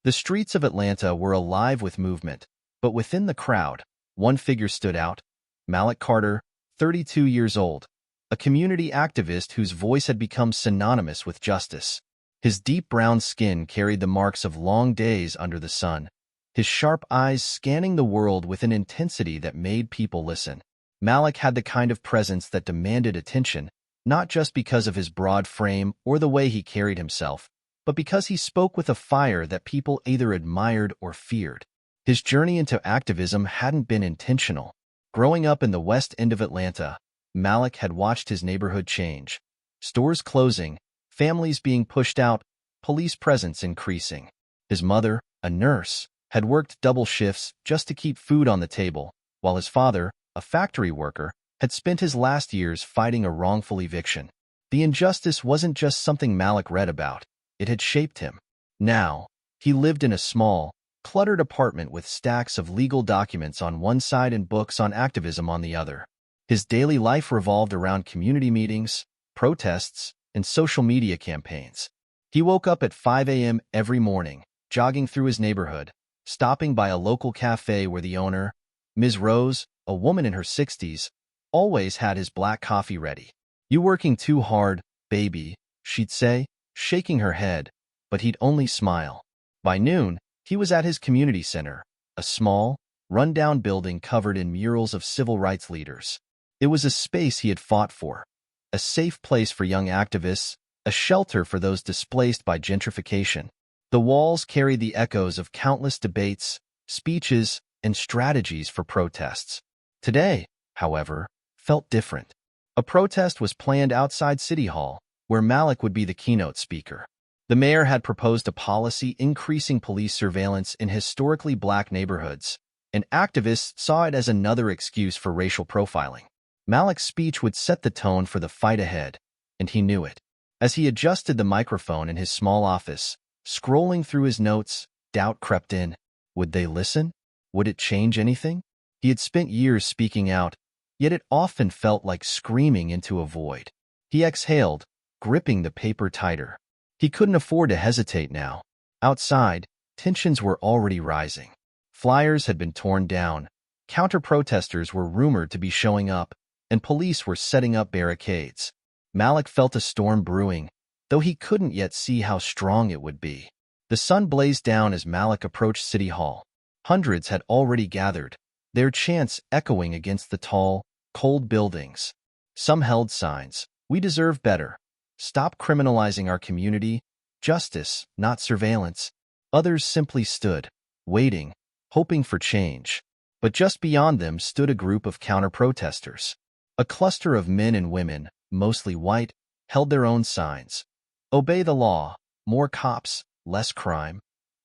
The streets of Atlanta were alive with movement, but within the crowd, one figure stood out: Malik Carter, 32 years old, a community activist whose voice had become synonymous with justice. His deep brown skin carried the marks of long days under the sun, his sharp eyes scanning the world with an intensity that made people listen. Malik had the kind of presence that demanded attention, not just because of his broad frame or the way he carried himself, but because he spoke with a fire that people either admired or feared. His journey into activism hadn't been intentional. Growing up in the West End of Atlanta, Malik had watched his neighborhood change. Stores closing, families being pushed out, police presence increasing. His mother, a nurse, had worked double shifts just to keep food on the table, while his father, a factory worker, had spent his last years fighting a wrongful eviction. The injustice wasn't just something Malik read about. It had shaped him. Now, he lived in a small, cluttered apartment with stacks of legal documents on one side and books on activism on the other. His daily life revolved around community meetings, protests, and social media campaigns. He woke up at 5 a.m. every morning, jogging through his neighborhood, stopping by a local cafe where the owner, Ms. Rose, a woman in her 60s, always had his black coffee ready. "You working too hard, baby," she'd say, shaking her head, but he'd only smile. By noon, he was at his community center, a small, run-down building covered in murals of civil rights leaders. It was a space he had fought for, a safe place for young activists, a shelter for those displaced by gentrification. The walls carried the echoes of countless debates, speeches, and strategies for protests. Today, however, felt different. A protest was planned outside City Hall, where Malik would be the keynote speaker. The mayor had proposed a policy increasing police surveillance in historically black neighborhoods, and activists saw it as another excuse for racial profiling. Malik's speech would set the tone for the fight ahead, and he knew it. As he adjusted the microphone in his small office, scrolling through his notes, doubt crept in. Would they listen? Would it change anything? He had spent years speaking out, yet it often felt like screaming into a void. He exhaled, gripping the paper tighter. He couldn't afford to hesitate now. Outside, tensions were already rising. Flyers had been torn down, counter-protesters were rumored to be showing up, and police were setting up barricades. Malik felt a storm brewing, though he couldn't yet see how strong it would be. The sun blazed down as Malik approached City Hall. Hundreds had already gathered, their chants echoing against the tall, cold buildings. Some held signs: "We deserve better. Stop criminalizing our community. Justice, not surveillance." Others simply stood, waiting, hoping for change. But just beyond them stood a group of counter-protesters. A cluster of men and women, mostly white, held their own signs. "Obey the law, more cops, less crime.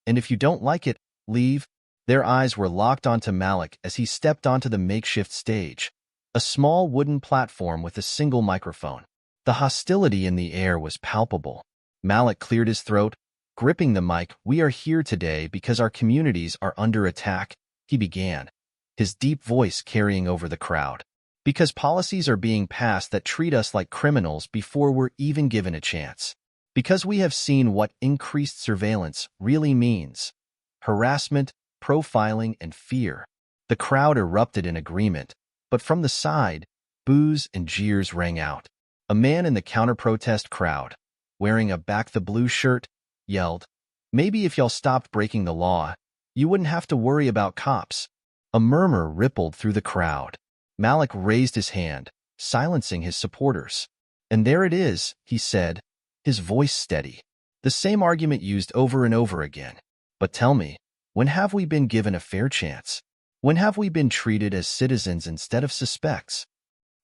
And if you don't like it, leave." Their eyes were locked onto Malik as he stepped onto the makeshift stage, a small wooden platform with a single microphone. The hostility in the air was palpable. Malik cleared his throat, gripping the mic. "We are here today because our communities are under attack," he began, his deep voice carrying over the crowd. "Because policies are being passed that treat us like criminals before we're even given a chance. Because we have seen what increased surveillance really means: harassment, profiling, and fear." The crowd erupted in agreement, but from the side, boos and jeers rang out. A man in the counter-protest crowd, wearing a Back the Blue shirt, yelled, "Maybe if y'all stopped breaking the law, you wouldn't have to worry about cops." A murmur rippled through the crowd. Malik raised his hand, silencing his supporters. "And there it is," he said, his voice steady. "The same argument used over and over again. But tell me, when have we been given a fair chance? When have we been treated as citizens instead of suspects?"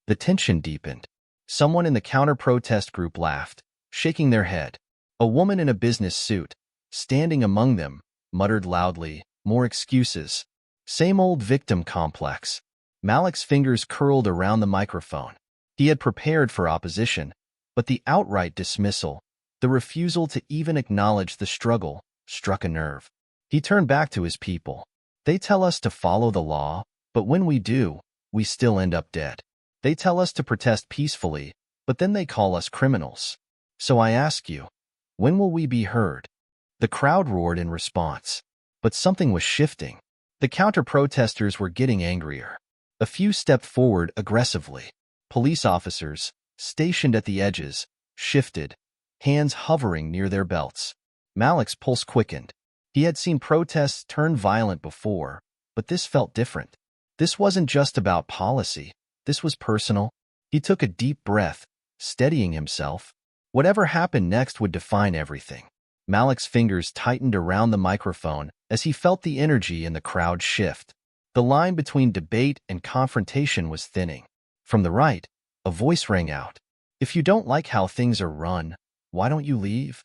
The tension deepened. Someone in the counter-protest group laughed, shaking their head. A woman in a business suit, standing among them, muttered loudly, "More excuses. Same old victim complex." Malik's fingers curled around the microphone. He had prepared for opposition, but the outright dismissal, the refusal to even acknowledge the struggle, struck a nerve. He turned back to his people. "They tell us to follow the law, but when we do, we still end up dead. They tell us to protest peacefully, but then they call us criminals. So I ask you, when will we be heard?" The crowd roared in response. But something was shifting. The counter-protesters were getting angrier. A few stepped forward aggressively. Police officers, stationed at the edges, shifted, hands hovering near their belts. Malik's pulse quickened. He had seen protests turn violent before, but this felt different. This wasn't just about policy. This was personal. He took a deep breath, steadying himself. Whatever happened next would define everything. Malik's fingers tightened around the microphone as he felt the energy in the crowd shift. The line between debate and confrontation was thinning. From the right, a voice rang out. "If you don't like how things are run, why don't you leave?"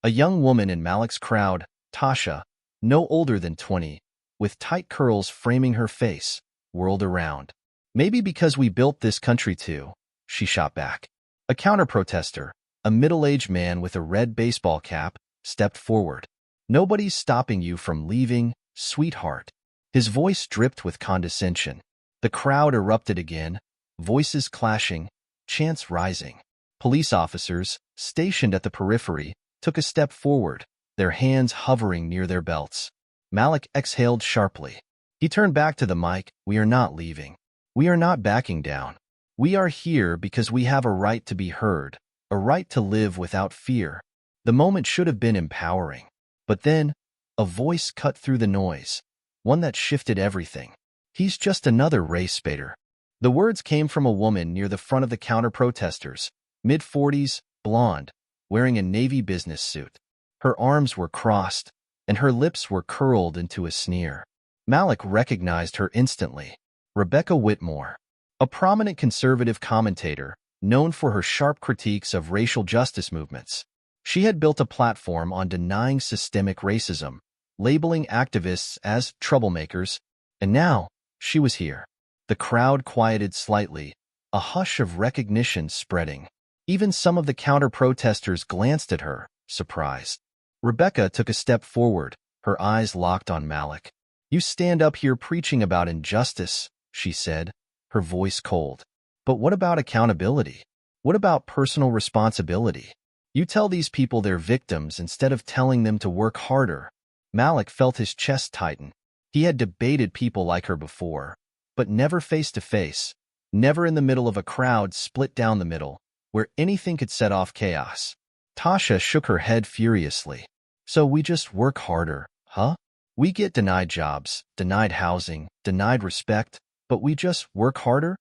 A young woman in Malik's crowd, Tasha, no older than 20, with tight curls framing her face, whirled around. "Maybe because we built this country too," she shot back. A counter-protester, a middle-aged man with a red baseball cap, stepped forward. "Nobody's stopping you from leaving, sweetheart." His voice dripped with condescension. The crowd erupted again, voices clashing, chants rising. Police officers, stationed at the periphery, took a step forward, their hands hovering near their belts. Malik exhaled sharply. He turned back to the mic. "We are not leaving. We are not backing down. We are here because we have a right to be heard, a right to live without fear." The moment should have been empowering. But then, a voice cut through the noise, one that shifted everything. "He's just another race baiter." The words came from a woman near the front of the counter-protesters, mid-40s, blonde, wearing a navy business suit. Her arms were crossed, and her lips were curled into a sneer. Malik recognized her instantly. Rebecca Whitmore, a prominent conservative commentator, known for her sharp critiques of racial justice movements. She had built a platform on denying systemic racism, labeling activists as troublemakers, and now she was here. The crowd quieted slightly, a hush of recognition spreading. Even some of the counter-protesters glanced at her, surprised. Rebecca took a step forward, her eyes locked on Malik. "You stand up here preaching about injustice," she said, her voice cold. "But what about accountability? What about personal responsibility? You tell these people they're victims instead of telling them to work harder." Malik felt his chest tighten. He had debated people like her before, but never face-to-face, never in the middle of a crowd split down the middle, where anything could set off chaos. Tasha shook her head furiously. "So we just work harder, huh? We get denied jobs, denied housing, denied respect, but we just work harder?"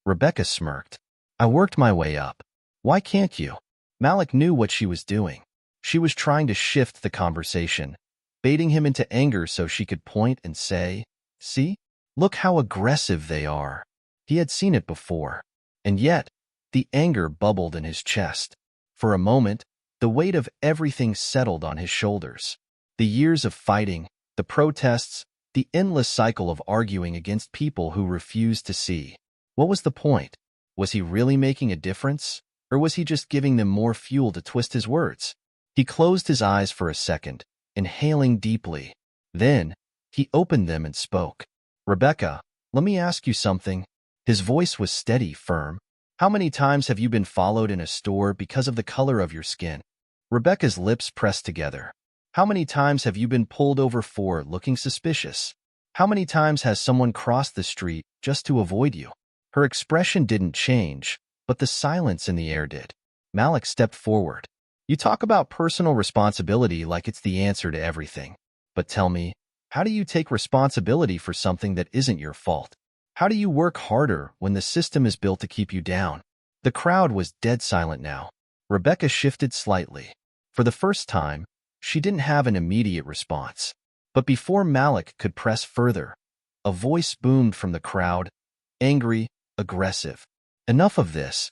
Rebecca smirked. "I worked my way up. Why can't you?" Malik knew what she was doing. She was trying to shift the conversation, baiting him into anger so she could point and say, "See? Look how aggressive they are." He had seen it before. And yet, the anger bubbled in his chest. For a moment, the weight of everything settled on his shoulders. The years of fighting, the protests, the endless cycle of arguing against people who refused to see. What was the point? Was he really making a difference? Or was he just giving them more fuel to twist his words? He closed his eyes for a second, inhaling deeply. Then, he opened them and spoke. "Rebecca, let me ask you something." His voice was steady, firm. "How many times have you been followed in a store because of the color of your skin?" Rebecca's lips pressed together. "How many times have you been pulled over for looking suspicious? How many times has someone crossed the street just to avoid you?" Her expression didn't change, but the silence in the air did. Malik stepped forward. "You talk about personal responsibility like it's the answer to everything. But tell me, how do you take responsibility for something that isn't your fault? How do you work harder when the system is built to keep you down?" The crowd was dead silent now. Rebecca shifted slightly. For the first time, she didn't have an immediate response. But before Malik could press further, a voice boomed from the crowd, angry, aggressive. "Enough of this."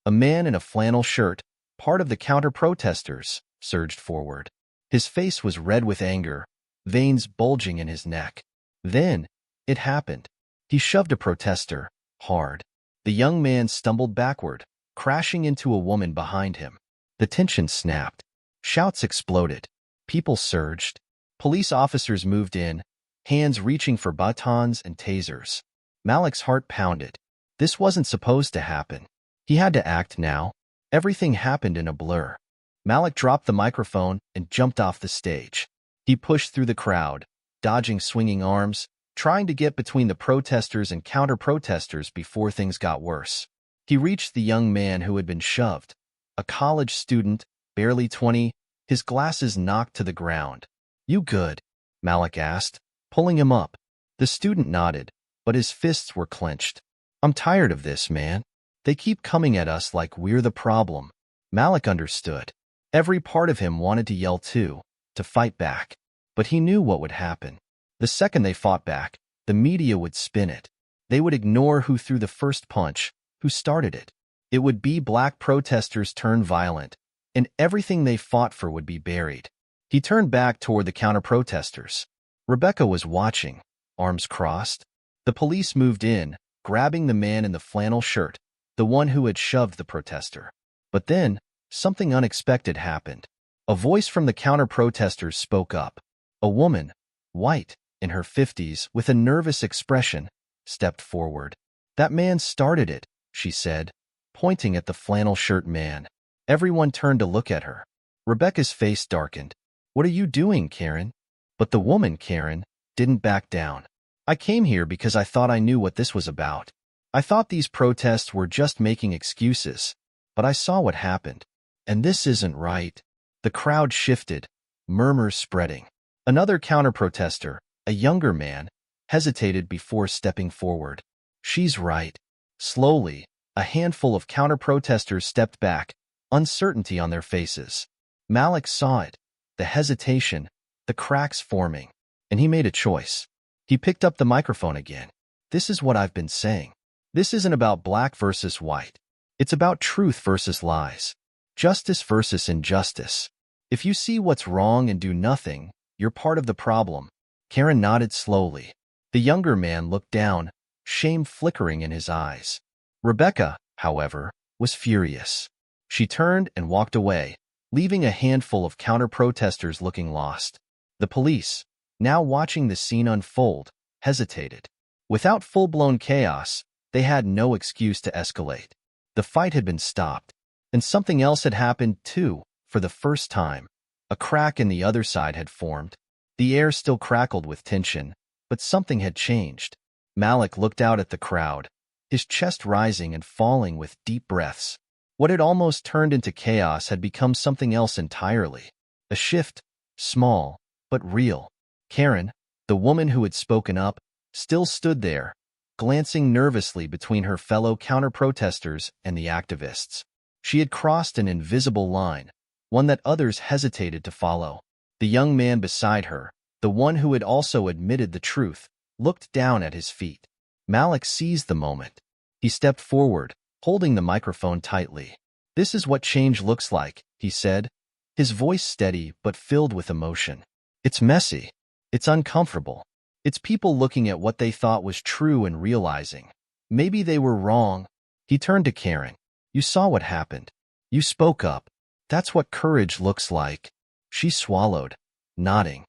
A man in a flannel shirt, part of the counter-protesters, surged forward. His face was red with anger, veins bulging in his neck. Then, it happened. He shoved a protester, hard. The young man stumbled backward, crashing into a woman behind him. The tension snapped. Shouts exploded. People surged. Police officers moved in, hands reaching for batons and tasers. Malik's heart pounded. This wasn't supposed to happen. He had to act now. Everything happened in a blur. Malik dropped the microphone and jumped off the stage. He pushed through the crowd, dodging swinging arms, trying to get between the protesters and counter-protesters before things got worse. He reached the young man who had been shoved, a college student, barely 20, his glasses knocked to the ground. "You good?" Malik asked, pulling him up. The student nodded, but his fists were clenched. "I'm tired of this, man. They keep coming at us like we're the problem." Malik understood. Every part of him wanted to yell too, to fight back. But he knew what would happen. The second they fought back, the media would spin it. They would ignore who threw the first punch, who started it. It would be black protesters turned violent, and everything they fought for would be buried. He turned back toward the counter-protesters. Rebecca was watching, arms crossed. The police moved in, grabbing the man in the flannel shirt, the one who had shoved the protester. But then, something unexpected happened. A voice from the counter-protesters spoke up. A woman, white, in her 50s, with a nervous expression, stepped forward. "That man started it," she said, pointing at the flannel shirt man. Everyone turned to look at her. Rebecca's face darkened. "What are you doing, Karen?" But the woman, Karen, didn't back down. "I came here because I thought I knew what this was about. I thought these protests were just making excuses. But I saw what happened. And this isn't right." The crowd shifted, murmurs spreading. Another counter-protester, a younger man, hesitated before stepping forward. "She's right." Slowly, a handful of counter-protesters stepped back, uncertainty on their faces. Malik saw it, the hesitation, the cracks forming, and he made a choice. He picked up the microphone again. "This is what I've been saying. This isn't about black versus white. It's about truth versus lies, justice versus injustice. If you see what's wrong and do nothing, you're part of the problem." Karen nodded slowly. The younger man looked down, shame flickering in his eyes. Rebecca, however, was furious. She turned and walked away, leaving a handful of counter-protesters looking lost. The police, now watching the scene unfold, hesitated. Without full-blown chaos, they had no excuse to escalate. The fight had been stopped, and something else had happened too, for the first time. A crack in the other side had formed. The air still crackled with tension, but something had changed. Malik looked out at the crowd, his chest rising and falling with deep breaths. What had almost turned into chaos had become something else entirely. A shift, small, but real. Karen, the woman who had spoken up, still stood there, glancing nervously between her fellow counter-protesters and the activists. She had crossed an invisible line, one that others hesitated to follow. The young man beside her, the one who had also admitted the truth, looked down at his feet. Malik seized the moment. He stepped forward, holding the microphone tightly. "This is what change looks like," he said, his voice steady but filled with emotion. "It's messy. It's uncomfortable. It's people looking at what they thought was true and realizing, maybe they were wrong." He turned to Karen. "You saw what happened. You spoke up. That's what courage looks like." She swallowed, nodding.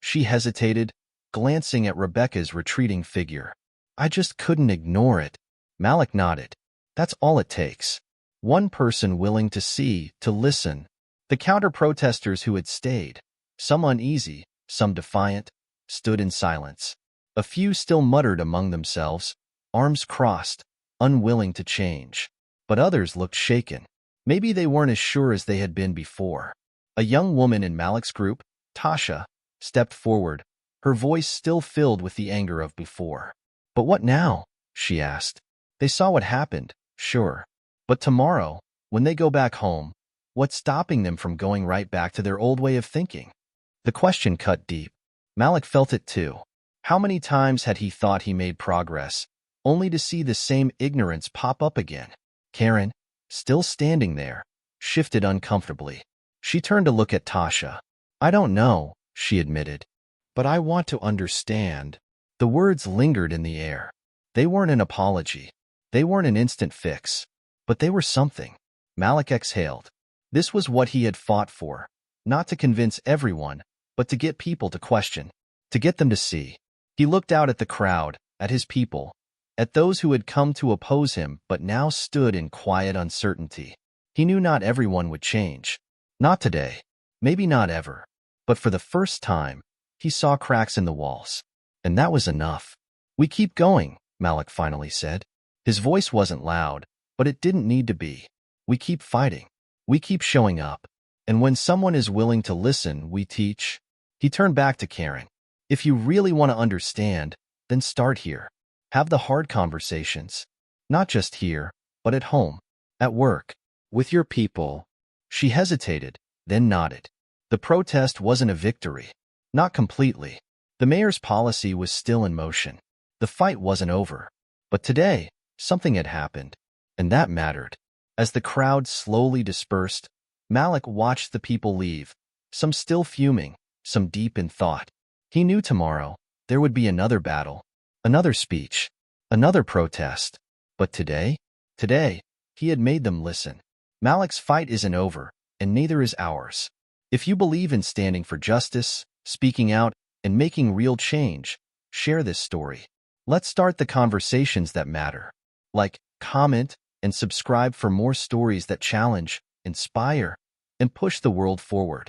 She hesitated, glancing at Rebecca's retreating figure. "I just couldn't ignore it." Malik nodded. "That's all it takes. One person willing to see, to listen." The counter-protesters who had stayed, some uneasy, some defiant, stood in silence. A few still muttered among themselves, arms crossed, unwilling to change. But others looked shaken. Maybe they weren't as sure as they had been before. A young woman in Malik's group, Tasha, stepped forward, her voice still filled with the anger of before. "But what now?" she asked. "They saw what happened, sure. But tomorrow, when they go back home, what's stopping them from going right back to their old way of thinking?" The question cut deep. Malik felt it too. How many times had he thought he made progress, only to see the same ignorance pop up again? Karen, still standing there, shifted uncomfortably. She turned to look at Tasha. "I don't know," she admitted, "but I want to understand." The words lingered in the air. They weren't an apology. They weren't an instant fix. But they were something. Malik exhaled. This was what he had fought for. Not to convince everyone, but to get people to question. To get them to see. He looked out at the crowd, at his people, at those who had come to oppose him but now stood in quiet uncertainty. He knew not everyone would change. Not today. Maybe not ever. But for the first time, he saw cracks in the walls. And that was enough. "We keep going," Malik finally said. His voice wasn't loud, but it didn't need to be. "We keep fighting. We keep showing up. And when someone is willing to listen, we teach." He turned back to Karen. "If you really want to understand, then start here. Have the hard conversations. Not just here, but at home, at work, with your people." She hesitated, then nodded. The protest wasn't a victory. Not completely. The mayor's policy was still in motion. The fight wasn't over. But today, something had happened, and that mattered. As the crowd slowly dispersed, Malik watched the people leave, some still fuming, some deep in thought. He knew tomorrow there would be another battle, another speech, another protest. But today, he had made them listen. Malik's fight isn't over, and neither is ours. If you believe in standing for justice, speaking out, and making real change, share this story. Let's start the conversations that matter. Like, comment, and subscribe for more stories that challenge, inspire, and push the world forward.